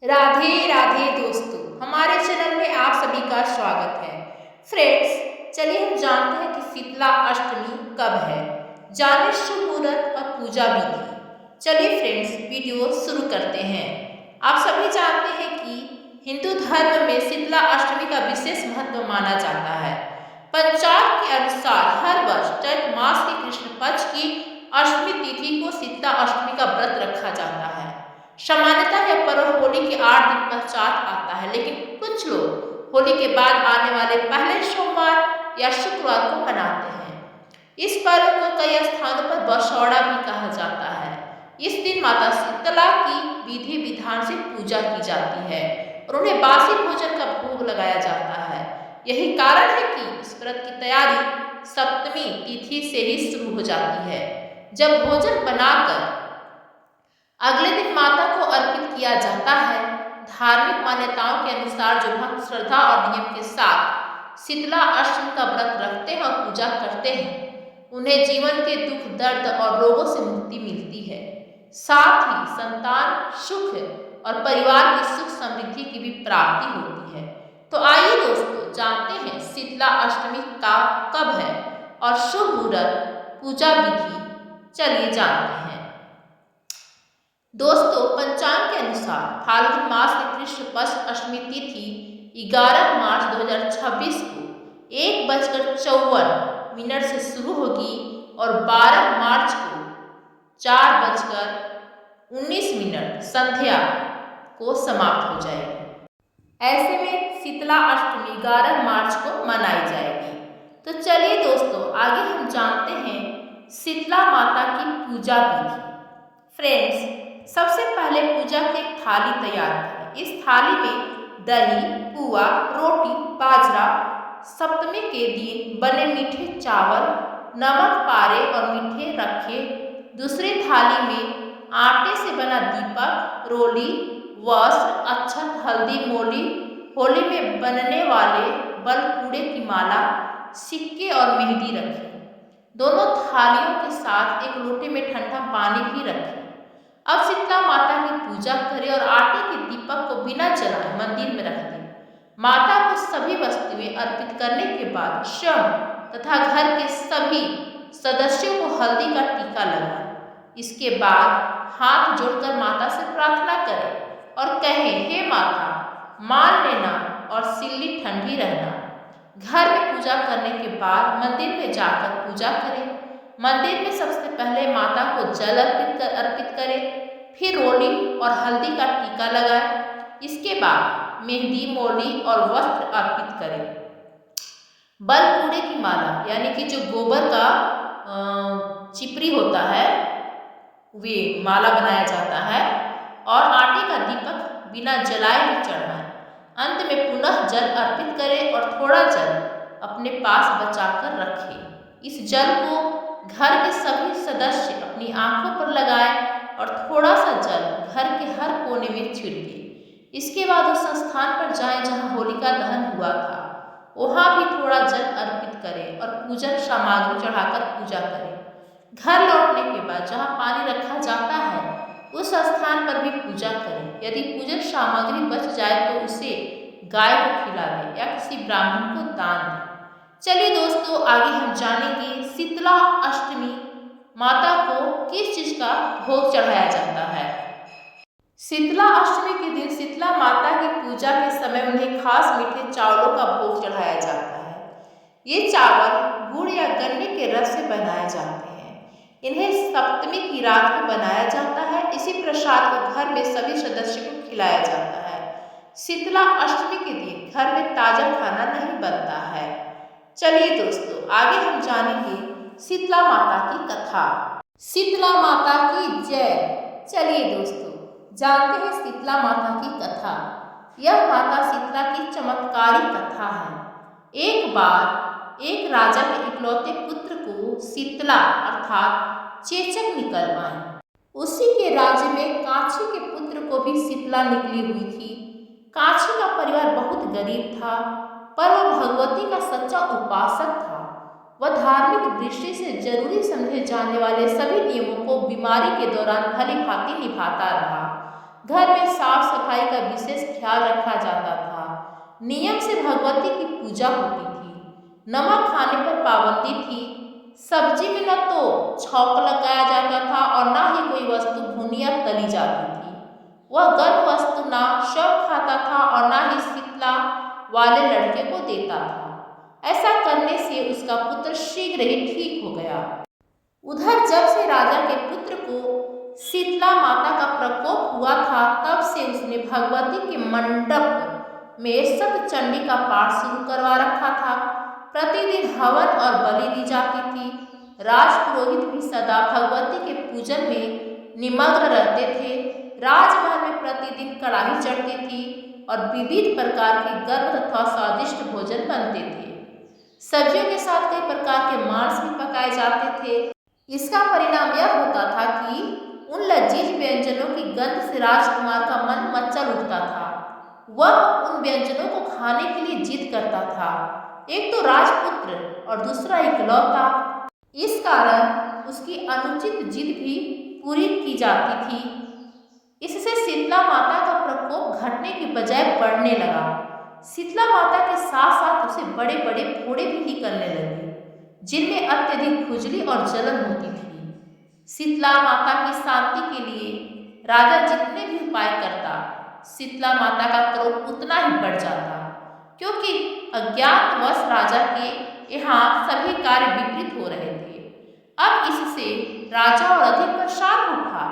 राधे राधे दोस्तों, हमारे चैनल में आप सभी का स्वागत है। फ्रेंड्स, चलिए हम जानते हैं कि शीतला अष्टमी कब है। जाने शुभ मुहूर्त और पूजा विधि। चलिए फ्रेंड्स, वीडियो शुरू करते हैं। आप सभी जानते हैं कि हिंदू धर्म में शीतला अष्टमी का विशेष महत्व माना जाता है। पंचांग के अनुसार हर वर्ष चैत्र मास की कृष्ण पक्ष की अष्टमी तिथि को शीतला अष्टमी का व्रत रखा जाता है। सामान्यतः यह पर्व होली के 8 दिन पश्चात आता है, लेकिन कुछ लोग होली के बाद आने वाले पहले सोमवार या शुक्रवार को मनाते हैं। इस पर्व को कई स्थानों पर बसौड़ा भी कहा जाता है। इस दिन माता शीतला की विधि विधान से पूजा की जाती है और उन्हें बासी भोजन का भोग लगाया जाता है। यही कारण है कि इस व्रत की तैयारी सप्तमी तिथि से ही शुरू हो जाती है, जब भोजन बनाकर अगले दिन माता को अर्पित किया जाता है। धार्मिक मान्यताओं के अनुसार जो भक्त श्रद्धा और नियम के साथ शीतला अष्टमी का व्रत रखते हैं और पूजा करते हैं, उन्हें जीवन के दुख दर्द और रोगों से मुक्ति मिलती है। साथ ही संतान सुख और परिवार की सुख समृद्धि की भी प्राप्ति होती है। तो आइए दोस्तों, जानते हैं शीतला अष्टमी का कब है और शुभ मुहूर्त, पूजा विधि। चलिए जानते हैं दोस्तों। पंचांग के अनुसार फाल्गुन मास की कृष्ण पक्ष अष्टमी तिथि 11 मार्च 2026 को 1:54 से शुरू होगी और 12 मार्च को 4:19 संध्या को समाप्त हो जाएगी। ऐसे में शीतला अष्टमी 11 मार्च को मनाई जाएगी। तो चलिए दोस्तों, आगे हम जानते हैं शीतला माता की पूजा विधि। फ्रेंड्स, सबसे पहले पूजा की एक थाली तैयार करें। इस थाली में दही, पुआ, रोटी, बाजरा, सप्तमी के दिन बने मीठे चावल, नमक पारे और मीठे रखे। दूसरी थाली में आटे से बना दीपक, रोली, वस्त्र, अक्षत, हल्दी, मोली, होली में बनने वाले बलपूड़े की माला, सिक्के और मेहंदी रखें। दोनों थालियों के साथ एक लोटे में ठंडा पानी भी रखें। अब शीतला माता की पूजा करें और आटे के दीपक को बिना जलाए मंदिर में रख दें। माता को सभी वस्तुएं अर्पित करने के बाद स्वयं तथा घर के सभी सदस्यों को हल्दी का टीका लगाएं। इसके बाद हाथ जोड़कर माता से प्रार्थना करें और कहें, हे माता, मान लेना और सिल्ली ठंडी रहना। घर में पूजा करने के बाद मंदिर में जाकर पूजा करें। मंदिर में सबसे पहले माता को जल अर्पित करें, फिर रोली और हल्दी का टीका लगाएं। इसके बाद मेहंदी, मोली और वस्त्र अर्पित करें। बलपूड़े की माला यानी कि जो गोबर का चिपरी होता है, वे माला बनाया जाता है और आटे का दीपक बिना जलाए ही चढ़ाएं। अंत में पुनः जल अर्पित करें और थोड़ा जल अपने पास बचाकर रखें। इस जल को घर के सभी सदस्य अपनी आंखों पर लगाएं और थोड़ा सा जल घर के हर कोने में छिड़कें। इसके बाद उस स्थान पर जाएं जहां होलिका दहन हुआ था, वहां भी थोड़ा जल अर्पित करें और पूजन सामग्री चढ़ाकर पूजा करें। घर लौटने के बाद जहां पानी रखा जाता है, उस स्थान पर भी पूजा करें। यदि पूजन सामग्री बच जाए तो उसे गाय को खिला दें या किसी ब्राह्मण को दान दें। चलिए दोस्तों, आगे हम जानेंगे शीतला अष्टमी माता को किस चीज का भोग चढ़ाया जाता है। शीतला अष्टमी के दिन शीतला माता की पूजा के समय उन्हें खास मीठे चावलों का भोग चढ़ाया जाता है। ये चावल गुड़ या गन्ने के रस से बनाए जाते हैं। इन्हें सप्तमी की रात को बनाया जाता है। इसी प्रसाद को घर में सभी सदस्यों को खिलाया जाता है। शीतला अष्टमी के दिन घर में ताजा खाना नहीं बनता है। चलिए दोस्तों, आगे हम जानेंगे शीतला माता की कथा। शीतला माता की जय। चलिए दोस्तों, जानते हैं शीतला माता की कथा। यह माता शीतला की चमत्कारी कथा है। एक बार एक राजा के इकलौते पुत्र को शीतला अर्थात चेचक निकल आई। उसी के राज्य में कांची के पुत्र को भी शीतला निकली हुई थी। कांची का परिवार बहुत गरीब था, पर वह भगवती का सच्चा उपासक था। वह धार्मिक दृष्टि से जरूरी समझे जाने वाले सभी नियमों को बीमारी के दौरान भली भांति निभाता रहा। घर में साफ सफाई का नियम से भगवती की पूजा होती थी। नमक खाने पर पाबंदी थी। सब्जी में न तो छौंक लगाया जाता था और न ही कोई वस्तु भुनी या तली जाती थी। वह गर्म वस्तु ना शव खाता था और ना ही शीतला वाले लड़के को देता था। ऐसा करने से उसका पुत्र शीघ्र ही ठीक हो गया। उधर जब से राजा के पुत्र को शीतला माता का प्रकोप हुआ था, तब से उसने भगवती के मंडप में सप्तचंडी का पाठ शुरू करवा रखा था। प्रतिदिन हवन और बलि दी जाती थी। राजपुरोहित भी सदा भगवती के पूजन में निमग्न रहते थे। राजमहल में प्रतिदिन कड़ाही चढ़ती थी और विविध प्रकार के गर्म तथा स्वादिष्ट भोजन बनते थे। सब्जियों के साथ कई प्रकार के मांस भी पकाए जाते थे। इसका परिणाम यह होता था कि उन लजीज व्यंजनों की गंध से राजकुमार का मन मचल उठता था। वह उन व्यंजनों को खाने के लिए जिद करता था। एक तो राजपुत्र और दूसरा इकलौता। इस कारण उसकी अनुचित जिद भी पूरी की जाती थी। इससे शीतला माता का प्रकोप घटने की बजाय बढ़ने लगा। शीतला माता के साथ साथ उसे बड़े बड़े फोड़े भी निकलने लगे, जिनमें अत्यधिक खुजली और जलन होती थी। शीतला माता की शांति के लिए राजा जितने भी उपाय करता, शीतला माता का क्रोध उतना ही बढ़ जाता, क्योंकि अज्ञातवश राजा के यहाँ सभी कार्य विपरीत हो रहे थे। अब इससे राजा और अधिक परेशान उठा।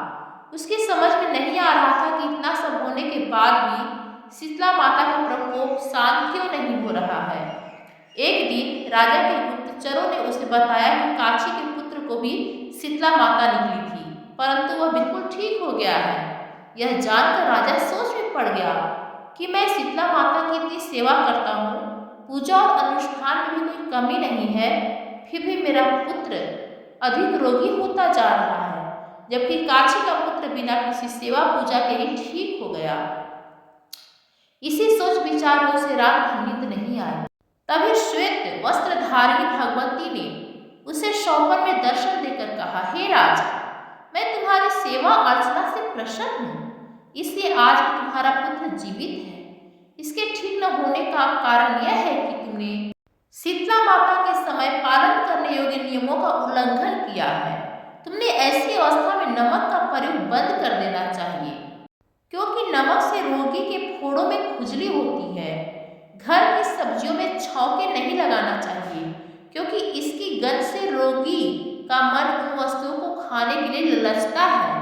उसकी समझ में नहीं आ रहा था कि इतना सब होने के बाद भी शीतला माता का प्रकोप शांत क्यों नहीं हो रहा है। एक दिन राजा के गुप्तचरों ने उसे बताया कि काशी के पुत्र को भी शीतला माता निकली थी, परंतु वह बिल्कुल ठीक हो गया है। यह जानकर राजा सोच में पड़ गया कि मैं शीतला माता की इतनी सेवा करता हूँ, पूजा और अनुष्ठान में भी कोई कमी नहीं है, फिर भी मेरा पुत्र अधिक रोगी होता जा रहा है, जबकि काशी का पुत्र बिना किसी सेवा पूजा के ही ठीक हो गया। इसी सोच विचार में उसे रात भर नींद नहीं आई। तभी श्वेत वस्त्रधारिणी भगवती ने उसे स्वप्न में दर्शन देकर कहा, हे राजा, मैं तुम्हारी सेवा अर्चना से प्रसन्न हूँ, इसलिए आज भी तुम्हारा पुत्र जीवित है। इसके ठीक न होने का कारण यह है कि तुमने शीतला माता के समय पालन करने योग्य नियमों का उल्लंघन किया है। तुमने ऐसी अवस्था में नमक का प्रयोग बंद कर देना चाहिए, क्योंकि नमक से रोगी के फोड़ों में खुजली होती है। घर की सब्जियों में छौंके नहीं लगाना चाहिए, क्योंकि इसकी गंध से रोगी का मन उन वस्तुओं को खाने के लिए ललचता है।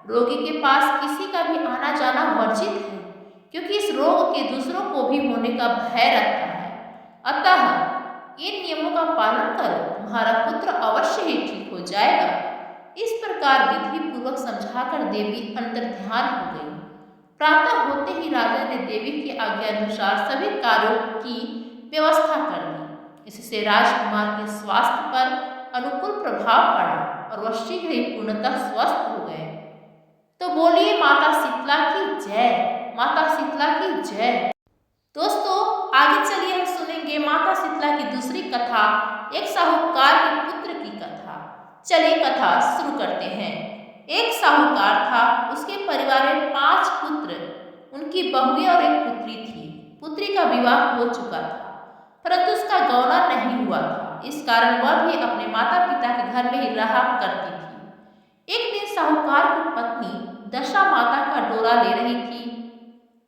रोगी के पास किसी का भी आना जाना वर्जित है, क्योंकि इस रोग के दूसरों को भी होने का भय रहता है। अतः इन नियमों का पालन करो, तुम्हारा पुत्र अवश्य ही ठीक हो जाएगा। इस प्रकार विधि पूर्वक समझाकर देवी अंतर्ध्यान हो गई। प्रातः होते ही राजा ने देवी की आज्ञानुसार सभी कार्यों की व्यवस्था कर दी। इससे राजकुमार के स्वास्थ्य पर अनुकूल प्रभाव पड़ा और वह शीघ्र ही पूर्णतः स्वस्थ हो गए। तो बोलिए माता शीतला की जय, माता शीतला की जय। दोस्तों, आगे चलिए हम सुनेंगे माता शीतला की दूसरी कथा, एक साहूकार के पुत्र की कथा। चलिए कथा शुरू करते हैं। एक साहूकार था, उसके परिवार में 5 पुत्र, उनकी बहुएं और एक पुत्री थी। पुत्री का विवाह हो चुका था, परंतु उसका गौना नहीं हुआ था। इस कारण वह भी अपने माता पिता के घर में ही रहा करती थी। एक दिन साहूकार की पत्नी दशा माता का डोरा ले रही थी।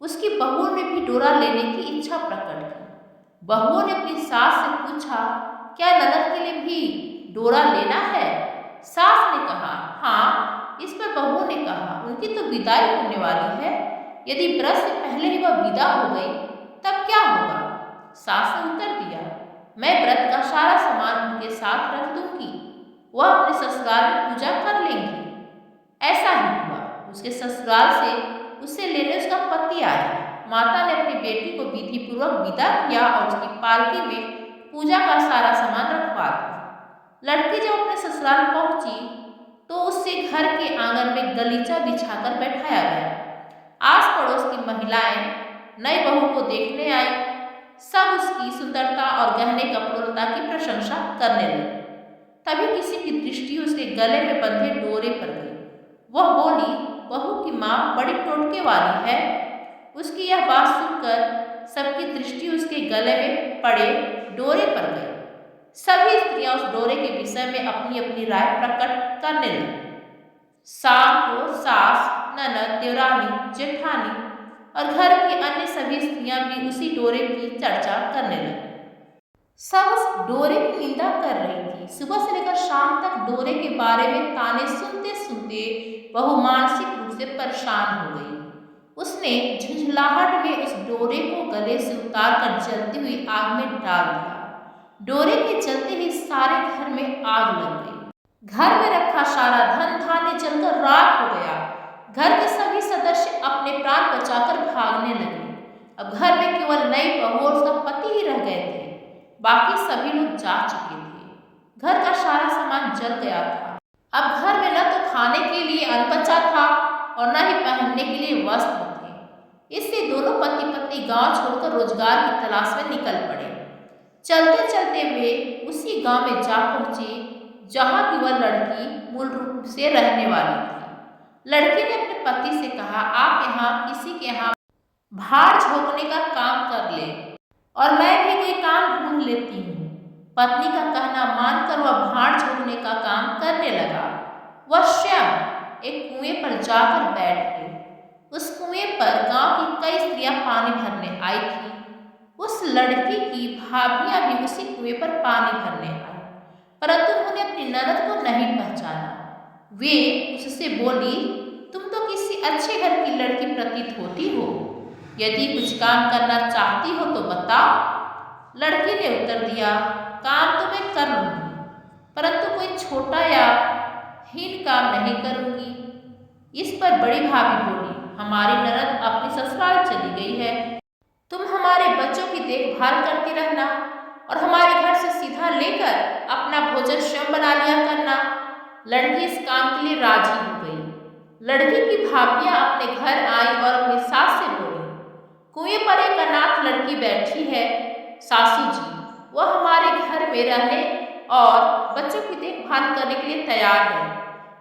उसकी बहुओं ने भी डोरा लेने की इच्छा प्रकट की। बहुओं ने अपनी सास से पूछा, क्या ननद के लिए भी डोरा लेना है? सास ने कहा, हाँ। इस पर बहुओं ने कहा, उनकी तो विदाई होने वाली है, यदि व्रत से पहले ही वह विदा हो गई तब क्या होगा? सास ने उत्तर दिया, मैं व्रत का सारा सामान उनके साथ रख दूंगी, वह अपने ससुराल में पूजा कर लेंगी। ऐसा ही हुआ। उसके ससुराल से उसे लेने उसका पति आया। माता ने अपनी बेटी को विधि पूर्वक विदा किया और उसकी पालकी में पूजा का सारा सामान रखवा दिया। लड़की जब अपने ससुराल पहुंची तो उससे घर के आंगन में गलीचा बिछाकर बैठाया गया। आस पड़ोस की महिलाएं नई बहू को देखने आई। सब उसकी सुंदरता और गहने कपड़ों की प्रशंसा करने लगे। तभी किसी की दृष्टि उसके गले में बंधे डोरे पर गई। वह बोली, बहू की माँ बड़ी टोटके वाली है। उसकी यह बात सुनकर सबकी दृष्टि उसके गले में पड़े डोरे पर गई। सभी स्त्रियां उस डोरे के विषय में अपनी अपनी राय प्रकट करने लगी। शाम को सास, ननद, देवरानी, जेठानी और घर की अन्य सभी स्त्रियां भी उसी डोरे की चर्चा करने लगी। सब उस डोरे की निंदा कर रही थी। सुबह से लेकर शाम तक डोरे के बारे में ताने सुनते सुनते वह मानसिक रूप से परेशान हो गई। उसने झुंझलाहट में उस डोरे को गले से उतारकर जलती हुई आग में डाल दिया। डोरे के जलते ही सारे घर में आग लग गई। घर में रखा सारा धन धान्य जलकर राख हो गया। घर के सभी सदस्य अपने प्राण बचाकर भागने लगे। अब घर में केवल नई बहू और उसका पति ही रह गए थे। बाकी सभी लोग जा चुके थे। घर का सारा सामान जल गया था। अब घर में न तो खाने के लिए अन्न बचा था और न ही पहनने के लिए वस्त्र थे। इससे दोनों पति पत्नी गांव छोड़कर रोजगार की तलाश में निकल पड़े। चलते चलते वे उसी गांव में जा पहुंचे जहां की वह लड़की मूल रूप से रहने वाली थी। लड़की ने अपने पति से कहा, आप यहाँ किसी के यहाँ भाड़ झोंकने का काम कर ले और मैं भी कोई काम ढूंढ लेती हूँ। पत्नी का कहना मानकर वह भाड़ झोंकने का काम करने लगा। वह स्वयं एक कुएं पर जाकर बैठ गई। उस कुएं पर गांव की कई स्त्रियां पानी भरने आई थी। उस लड़की की भाभियां भी उसी कुएं पर पानी भरने आई, परंतु उन्होंने अपनी ननद को नहीं पहचाना। वे उससे बोली, तुम तो किसी अच्छे घर की लड़की प्रतीत होती हो। यदि कुछ काम करना चाहती हो तो बताओ। लड़की ने उत्तर दिया, काम तो मैं कर लूंगी, परंतु कोई छोटा या हीन काम नहीं करूंगी। इस पर बड़ी भाभी बोली, हमारी ननद अपनी ससुराल चली गई है। तुम हमारे बच्चों की देखभाल करती रहना और हमारे घर से सीधा लेकर अपना भोजन स्वयं बना लिया करना। लड़की इस काम के लिए राजी हो गई। लड़की की भाभियां अपने घर आई और अपनी सास से बोली, कुएं पर एक अनाथ लड़की बैठी है। सासू जी, वह हमारे घर में रहने और बच्चों की देखभाल करने के लिए तैयार है।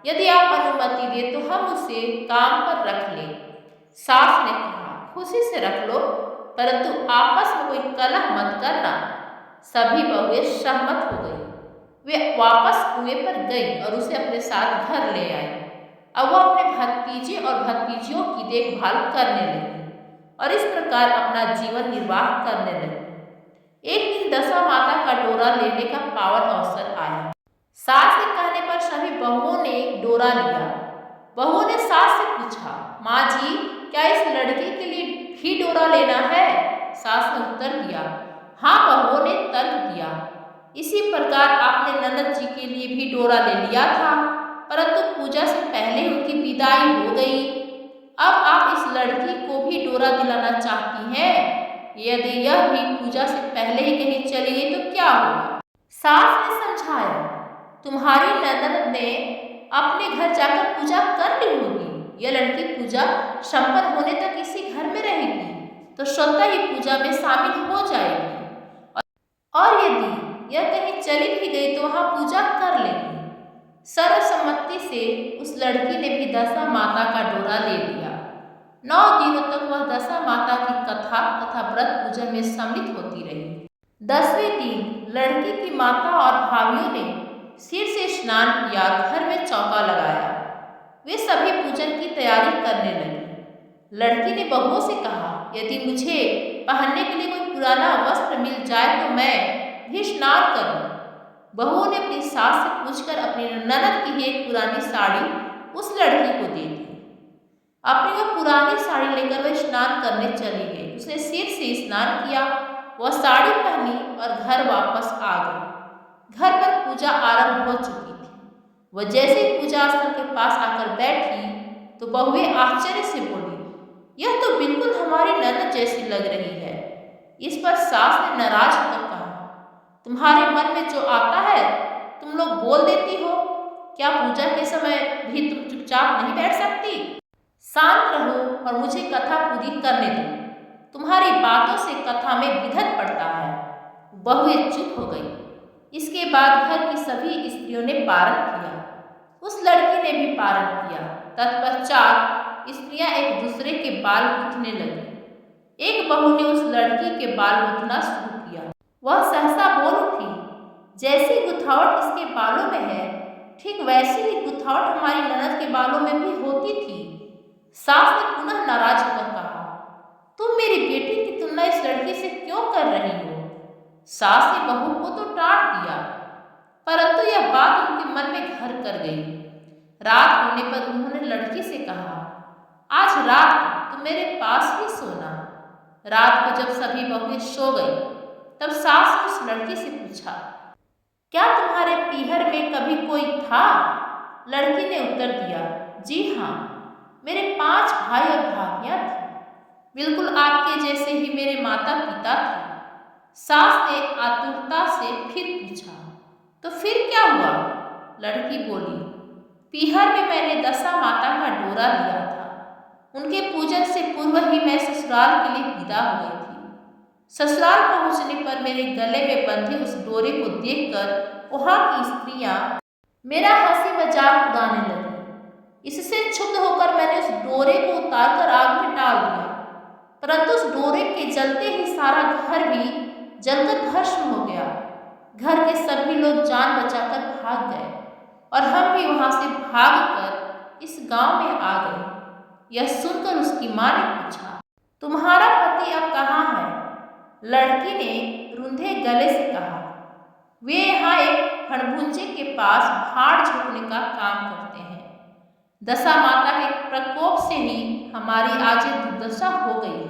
यदि आप अनुमति दें तो हम उसे काम पर रख लें। सास ने कहा, खुशी से रख लो, परंतु आपस में कोई कलह मत करना। सभी बहुएं सहमत हो गई। वे वापस कुएं पर गई और उसे अपने साथ घर ले आई। अब वह अपने भतीजे और भतीजियों की देखभाल करने लगी और इस प्रकार अपना जीवन निर्वाह करने लगी। एक दिन दशा माता का डोरा लेने का पावन अवसर आया। सास के कहने पर सभी बहुओं ने डोरा लिया। बहुओं ने सास से पूछा, माँ जी, क्या इस लड़के के लिए भी डोरा लेना है? सास ने उत्तर दिया, हाँ। बहुओं ने तर्क दिया, इसी प्रकार आपने ननद जी के लिए भी डोरा ले लिया था, परंतु पूजा से पहले उनकी विदाई हो गई। अब आप इस लड़की को भी डोरा दिलाना चाहती हैं। यदि यह भी पूजा से पहले ही कहीं चली गई तो क्या होगा? सास ने समझाया, तुम्हारी ननद ने अपने घर जाकर पूजा कर ली होगी। यह लड़की पूजा संपन्न होने तक इसी घर में रहेगी तो स्वतः ही पूजा में शामिल हो जाएगी और यदि यह कहीं चली भी गई तो वहां पूजा कर लेगी। सर्वसम्मति से उस लड़की ने भी दशा माता का डोरा ले लिया। 9 दिनों तक वह दशा माता की कथा तथा व्रत पूजन में सम्मिलित होती रही। 10वें दिन लड़की की माता और भाभियों ने सिर से स्नान किया, घर में चौका लगाया। वे सभी पूजन की तैयारी करने लगी। लड़की ने बहुओं से कहा, यदि मुझे पहनने के लिए कोई पुराना वस्त्र मिल जाए तो मैं भी स्नान करूं। बहुओं ने अपनी सास से पूछकर अपनी ननद की ही एक पुरानी साड़ी उस लड़की को दे दी। अपनी वह पुरानी साड़ी लेकर वह स्नान करने चली गई। उसने सिर से स्नान किया, वह साड़ी पहनी और घर वापस आ गई। घर पर पूजा आरंभ हो चुकी थी। वह जैसे ही पूजा स्थल के पास आकर बैठी तो बहुएं आश्चर्य से बोली, यह तो बिल्कुल हमारी ननद जैसी लग रही है। इस पर सास ने नाराज होकर कहा, तुम्हारे मन में जो आता है तुम लोग बोल देती हो। क्या पूजा के समय भी तुम चुपचाप नहीं बैठ सकती? शांत रहो और मुझे कथा पूरी करने दो। तुम्हारी बातों से कथा में विघन पड़ता है। बहुएं चुप हो गई। इसके बाद घर की सभी स्त्रियों ने पारण किया। उस लड़की ने भी पारण किया। तत्पश्चात स्त्रियां एक दूसरे के बाल गूंथने लगी। एक बहू ने उस लड़की के बाल गुथना शुरू किया। वह सहसा बोल उठी, जैसी गुथावट इसके बालों में है, ठीक वैसी ही गुथावट हमारी ननद के बालों में भी होती थी। सास ने पुनः नाराज होकर कहा, तुम मेरी बेटी की तुलना इस लड़की से क्यों कर रही हो? सास ने बहू को तो डांट दिया, परंतु यह बात उनके मन में घर कर गई। रात होने पर उन्होंने लड़की से कहा, आज रात तुम मेरे पास ही सोना। रात को जब सभी बहुएं सो गई, तब सास ने उस लड़की से पूछा, क्या तुम्हारे पीहर में कभी कोई था? लड़की ने उत्तर दिया, जी हाँ, मेरे 5 भाई और भाभियां थी, बिल्कुल आपके जैसे ही मेरे माता पिता थे। सास ने आतुरता से फिर पूछा, तो फिर क्या हुआ? लड़की बोली, पीहर में मैंने दशा माता का डोरा लिया था। उनके पूजन से पूर्व ही मैं ससुराल के लिए विदा हो गई थी। ससुराल पहुंचने पर मेरे गले में बंधे उस डोरे को देखकर वहां की स्त्रियां मेरा हंसी मजाक उड़ाने लगी। इससे क्षुब्ध होकर मैंने उस डोरे को उतारकर आग में डाल दिया, परंतु उस डोरे के जलते ही सारा घर भी जलकर भस्म हो गया। घर के सभी लोग जान बचाकर भाग गए और हम भी वहां से भागकर इस गांव में आ गए। यह सुनकर उसकी मां ने पूछा, तुम्हारा पति अब कहाँ है? लड़की ने रुंधे गले से कहा, वे यहाँ एक फणभुंजे के पास भाड़ झोंकने का काम करते हैं। दशा माता के प्रकोप से ही हमारी आज ये दुर्दशा हो गई है।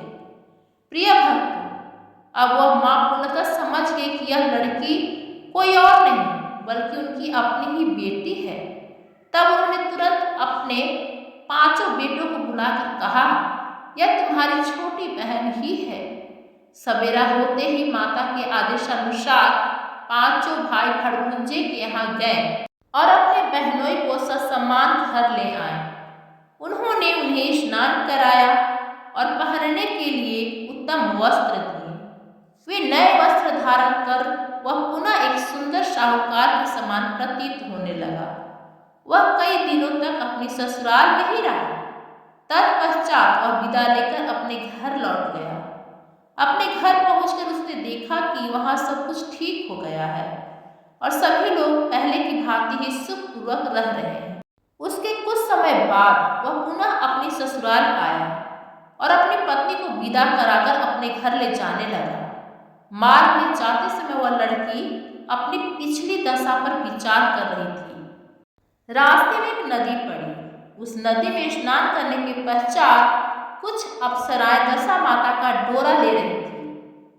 प्रिय भक्तों, अब वह मां पूर्णतः समझ गई कि यह लड़की कोई और नहीं बल्कि उनकी अपनी ही बेटी है। तब उन्होंने तुरंत अपने 5 बेटों को बुलाकर कहा, यह तुम्हारी छोटी बहन ही है। सवेरा होते ही माता के आदेशानुसार 5 भाई फड़भुंजे के यहाँ गए और अपने बहनोई को ससम्मान घर ले आए। उन्होंने उन्हें स्नान कराया और पहनने के लिए उत्तम वस्त्र दिए। वे नए वस्त्र धारण कर वह पुनः एक सुंदर साहूकार के समान प्रतीत होने लगा। वह कई दिनों तक अपनी ससुराल में ही रहा। तत्पश्चात वह विदा लेकर अपने घर लौट गया। अपने घर पहुंचकर उसने देखा कि वहां सब कुछ ठीक हो गया है और सभी लोग पहले की भांति ही सुखपूर्वक रह रहे हैं। उसके कुछ समय बाद वह पुनः अपनी ससुराल आया और अपनी पत्नी को विदा कराकर अपने घर ले जाने लगा। मार्ग में जाते समय वह लड़की अपनी पिछली दशा पर विचार कर रही थी। रास्ते में एक नदी पड़ी। उस नदी में स्नान करने के पश्चात कुछ अप्सराएं दशा माता का डोरा ले रही थी।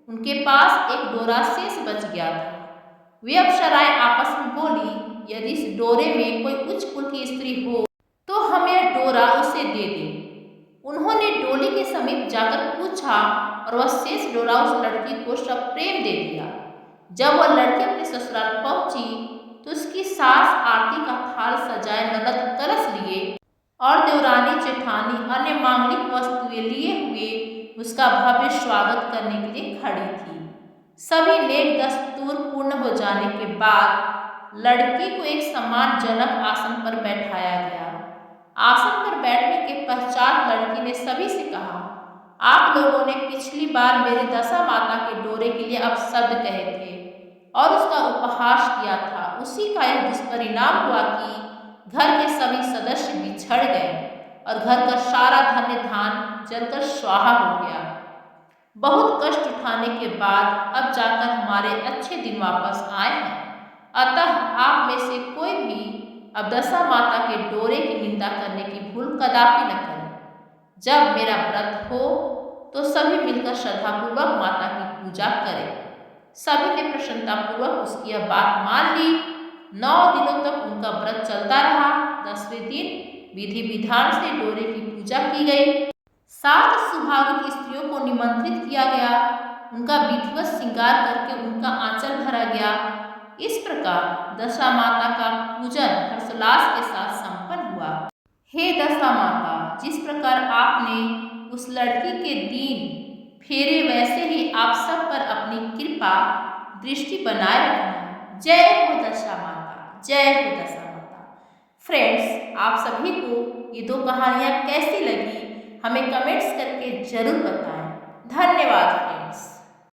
उनके पास एक डोरा शेष बच गया था। वे अप्सराएं आपस में बोली, यदि इस डोरे में कोई उच्च कुल की स्त्री हो तो हमें डोरा उसे दे दे। उन्होंने डोली के समीप जाकर पूछा और वह शेष डोरा उस लड़की को सप्रेम दे दिया। जब वह लड़की अपने ससुराल पहुंची तो उसकी सास आरती का थाल सजाए ननद कलश लिए और देवरानी जेठानी अन्य मांगलिक वस्तुएं लिए हुए उसका भव्य स्वागत करने के लिए खड़ी थी। सभी नेक दस्तूर पूर्ण हो जाने के बाद लड़की को एक सम्मानजनक आसन पर बैठाया गया। आसन पर बैठने के पश्चात लड़की ने सभी से कहा, आप लोगों ने पिछली बार मेरी दशा माता के डोरे के लिए अपशब्द कहे थे और उसका उपहास किया था। उसी का यह दुष्परिणाम हुआ कि घर के सभी सदस्य बिछड़ गए और घर का सारा धन्य धान जलकर स्वाहा हो गया। बहुत कष्ट उठाने के बाद अब जाकर हमारे अच्छे दिन वापस आए हैं। अतः आप में से कोई भी अब दशा माता के डोरे की निंदा करने की भूल कदापि न करें। जब मेरा व्रत हो तो सभी मिलकर श्रद्धापूर्वक माता की पूजा करें। सभी ने प्रसन्नतापूर्वक उसकी यह बात मान ली। 9 दिनों तक उनका व्रत चलता रहा। 10वें दिन विधि विधान से डोरे की पूजा की गई। 7 सुहागिन स्त्रियों को निमंत्रित किया गया। उनका विधिवत श्रृंगार करके उनका आंचल भरा गया। इस प्रकार दशा माता का पूजन हर्षोल्लास के साथ संपन्न हुआ। हे दशा माता, जिस प्रकार आपने उस लड़की के दीन फेरे वैसे ही आप सब पर अपनी कृपा दृष्टि बनाए रखना। जय हो दशा माता, जय हो दशा माता। फ्रेंड्स, आप सभी को ये 2 कहानियाँ कैसी लगी हमें कमेंट्स करके जरूर बताएं।